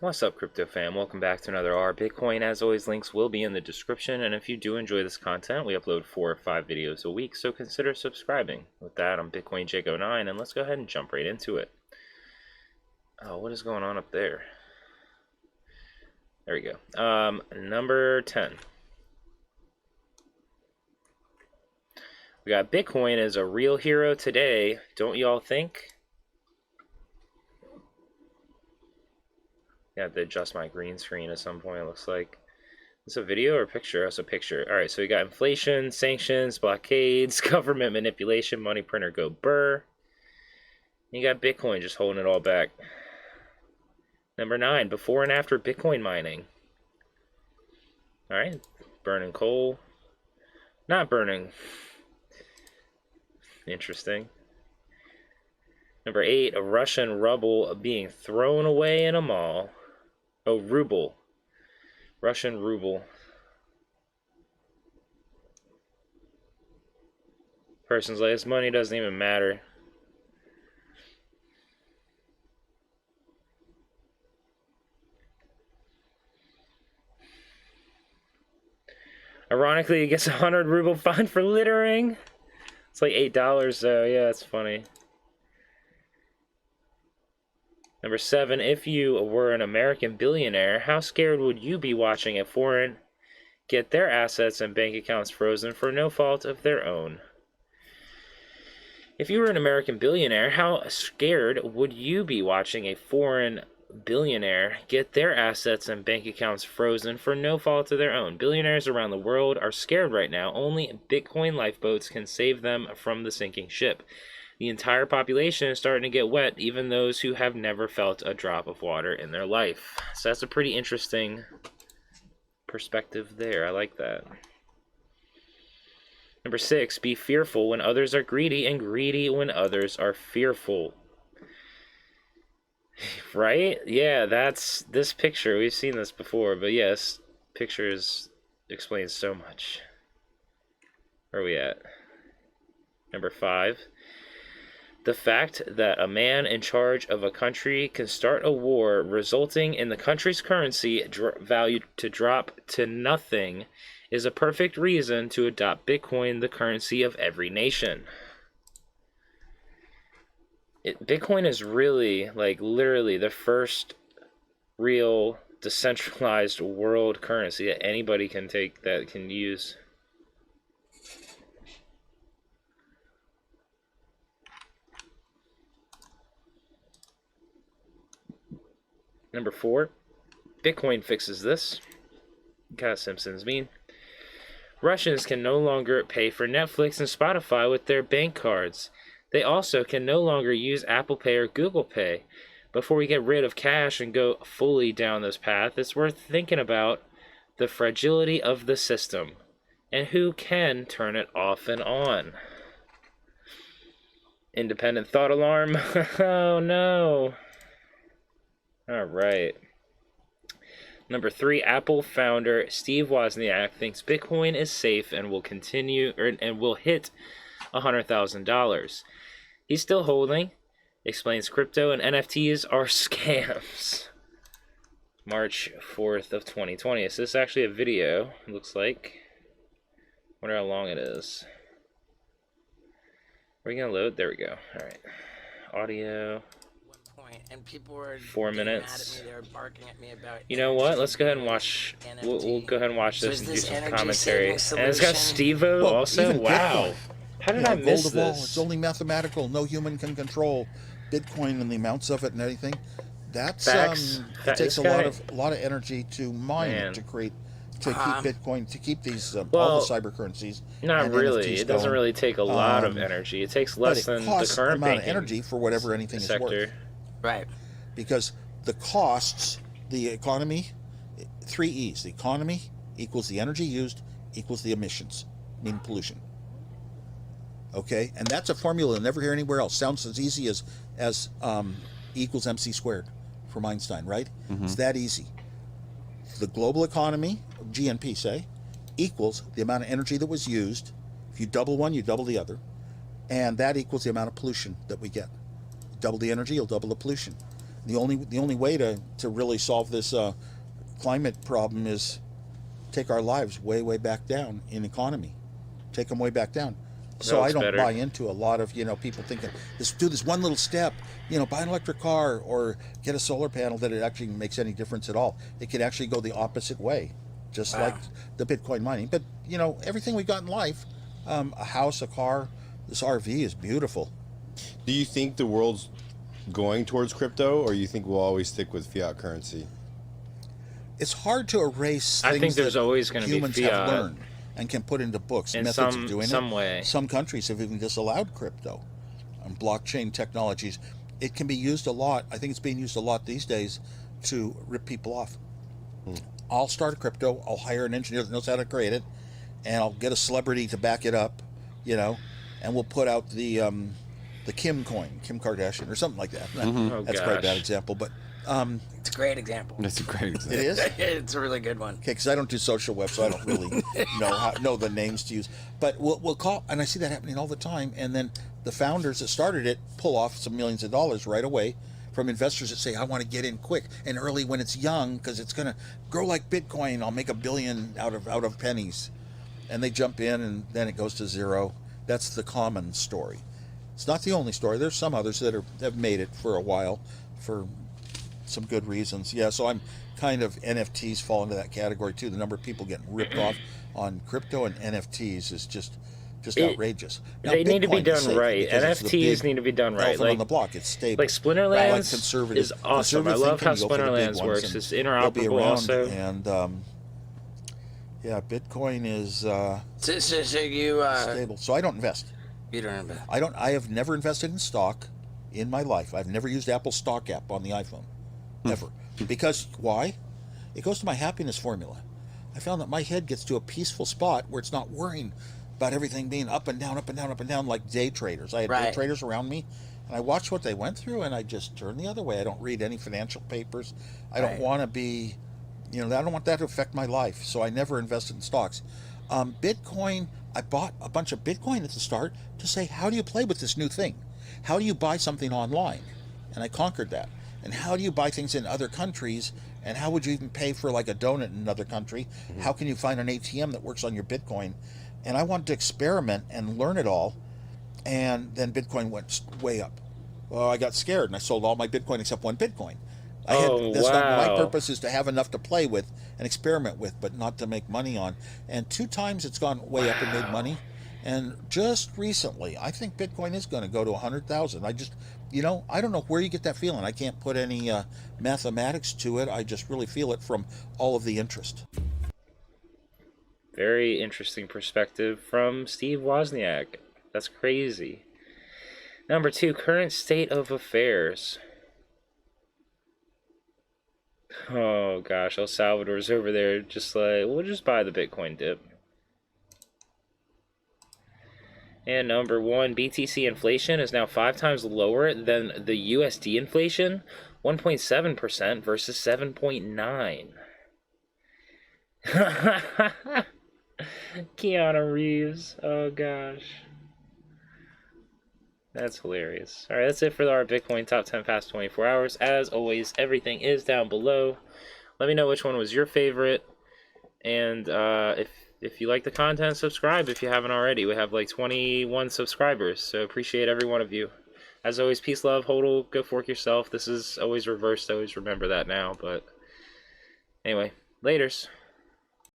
What's up, crypto fam? Welcome back to another R. Bitcoin. As always, links will be in the description, and if you do enjoy this content, we upload 4 or 5 videos a week, so consider subscribing. With that, I'm Bitcoin Jake09, and let's go ahead and jump right into it. Oh, what is going on up there? There we go. Number 10. We got Bitcoin as a real hero today, don't y'all think? I have to adjust my green screen at some point, it looks like. Is this a video or a picture? That's a picture. Alright, so we got inflation, sanctions, blockades, government manipulation, money printer go burr. You got Bitcoin just holding it all back. Number 9, before and after Bitcoin mining. Alright, burning coal. Not burning. Interesting. Number 8, a Russian ruble being thrown away in a mall. Oh, Ruble. Russian ruble. Person's like, this money doesn't even matter. Ironically, he gets a 100 ruble fine for littering. It's like $8, so yeah, that's funny. Number 7, if you were an American billionaire, how scared would you be watching a foreign get their assets and bank accounts frozen for no fault of their own? If you were an American billionaire, how scared would you be watching a foreign billionaire get their assets and bank accounts frozen for no fault of their own? Billionaires around the world are scared right now. Only Bitcoin lifeboats can save them from the sinking ship. The entire population is starting to get wet, even those who have never felt a drop of water in their life. So that's a pretty interesting perspective there. I like that. Number 6, be fearful when others are greedy, and greedy when others are fearful. Right? Yeah, that's this picture. We've seen this before, but yes, pictures explain so much. Where are we at? Number 5. The fact that a man in charge of a country can start a war resulting in the country's currency value to drop to nothing is a perfect reason to adopt Bitcoin, the currency of every nation. Bitcoin is really, like, literally the first real decentralized world currency that anybody can take, that can use. Number 4, Bitcoin fixes this. What Simpsons mean? Russians can no longer pay for Netflix and Spotify with their bank cards. They also can no longer use Apple Pay or Google Pay. Before we get rid of cash and go fully down this path, it's worth thinking about the fragility of the system and who can turn it off and on. Independent thought alarm. Oh no. All right. Number 3, Apple founder Steve Wozniak thinks Bitcoin is safe and will continue and will hit $100,000. He's still holding. Explains crypto and NFTs are scams. March 4th of 2020. So this is actually a video, it looks like. Wonder how long it is. Are we gonna load? There we go. All right. Audio. And people were 4 minutes. mad at me. They were barking at me about. You know what? Let's go ahead and watch. We'll go ahead and watch this and do some commentary. And it's got Steve-O also. Wow. How did I miss gold of all, this? it's only mathematical. No human can control Bitcoin and the amounts of it and everything. That's Facts. it takes a lot of energy to mine Man. it, to create, to keep Bitcoin, to keep these all Well, the cyber currencies. Not and really. NFTs It doesn't going. really take a lot of energy. It takes less But it than costs the current amount of banking energy for whatever anything sector. is worth. Right. Because the costs, the economy, 3 E's. The economy equals the energy used equals the emissions, meaning pollution. Okay, and that's a formula you'll never hear anywhere else. Sounds as easy as E equals MC squared from Einstein, right? Mm-hmm. It's that easy. The global economy, GNP say, equals the amount of energy that was used. If you double one, you double the other. And that equals the amount of pollution that we get. Double the energy, you'll double the pollution. The only way to really solve this climate problem is take our lives way back down in economy, take them way back down. So I don't buy into a lot of people thinking do this one little step, buy an electric car or get a solar panel, that it actually makes any difference at all. It could actually go the opposite way, just like the Bitcoin mining. But everything we got in life, a house, a car, this RV is beautiful. Do you think the world's going towards crypto, or you think we'll always stick with fiat currency? It's hard to erase things I think there's that always going to be humans fiat have learned and can put into books, in methods of doing some it. way. Some countries have even disallowed crypto and blockchain technologies. It can be used a lot. I think it's being used a lot these days to rip people off. I'll start a crypto. I'll hire an engineer that knows how to create it, and I'll get a celebrity to back it up, and we'll put out the Kim coin, Kim Kardashian, or something like that. Oh, That's probably a bad example, but It's a great example. That's a great example. it is. It's a really good one. Okay, because I don't do social web, so I don't really know the names to use. But we'll call, and I see that happening all the time. And then the founders that started it pull off some millions of dollars right away from investors that say, "I want to get in quick and early when it's young, because it's going to grow like Bitcoin. I'll make $1 billion out of pennies," and they jump in, and then it goes to zero. That's the common story. It's not the only story. There's some others that have made it for a while for some good reasons. Yeah, so I'm kind of NFTs fall into that category too. The number of people getting ripped off on crypto and NFTs is just outrageous. Now, they need to be Bitcoin is done safe right. because it's the NFTs big need to be done right. elephant on the block. It's stable. Like Splinterlands Like conservative, is awesome. I conservative love how thinking, you go for the big Splinterlands ones, works. and It's they'll be interoperable around, also. And Bitcoin is So you stable. So I don't invest. you don't remember. I have never invested in stock in my life. I've never used Apple's stock app on the iPhone, ever. Because why? It goes to my happiness formula. I found that my head gets to a peaceful spot where it's not worrying about everything being up and down, up and down, up and down, like day traders. I had day traders around me, and I watched what they went through, and I just turn the other way. I don't read any financial papers. I don't want to be, I don't want that to affect my life. So I never invested in stocks. Bitcoin, I bought a bunch of Bitcoin at the start to say, how do you play with this new thing? How do you buy something online? And I conquered that. And how do you buy things in other countries? And how would you even pay for like a donut in another country? How can you find an ATM that works on your Bitcoin? And I wanted to experiment and learn it all. And then Bitcoin went way up. Well, I got scared and I sold all my Bitcoin except one Bitcoin. My purpose is to have enough to play with and experiment with, but not to make money on. And 2 times it's gone way up and made money. And just recently, I think Bitcoin is going to go to 100,000. I just, I don't know where you get that feeling. I can't put any mathematics to it. I just really feel it from all of the interest. Very interesting perspective from Steve Wozniak. That's crazy. Number 2, current state of affairs. Oh gosh, El Salvador's over there just like, we'll just buy the Bitcoin dip. And number 1, BTC inflation is now 5 times lower than the USD inflation, 1.7% versus 7.9. Keanu Reeves. Oh gosh. That's hilarious. Alright, that's it for our Bitcoin top 10 past 24 hours. As always, everything is down below. Let me know which one was your favorite. And if you like the content, subscribe if you haven't already. We have like 21 subscribers, so appreciate every one of you. As always, peace, love, hodl, go fork yourself. This is always reversed. Always remember that now. But anyway, laters.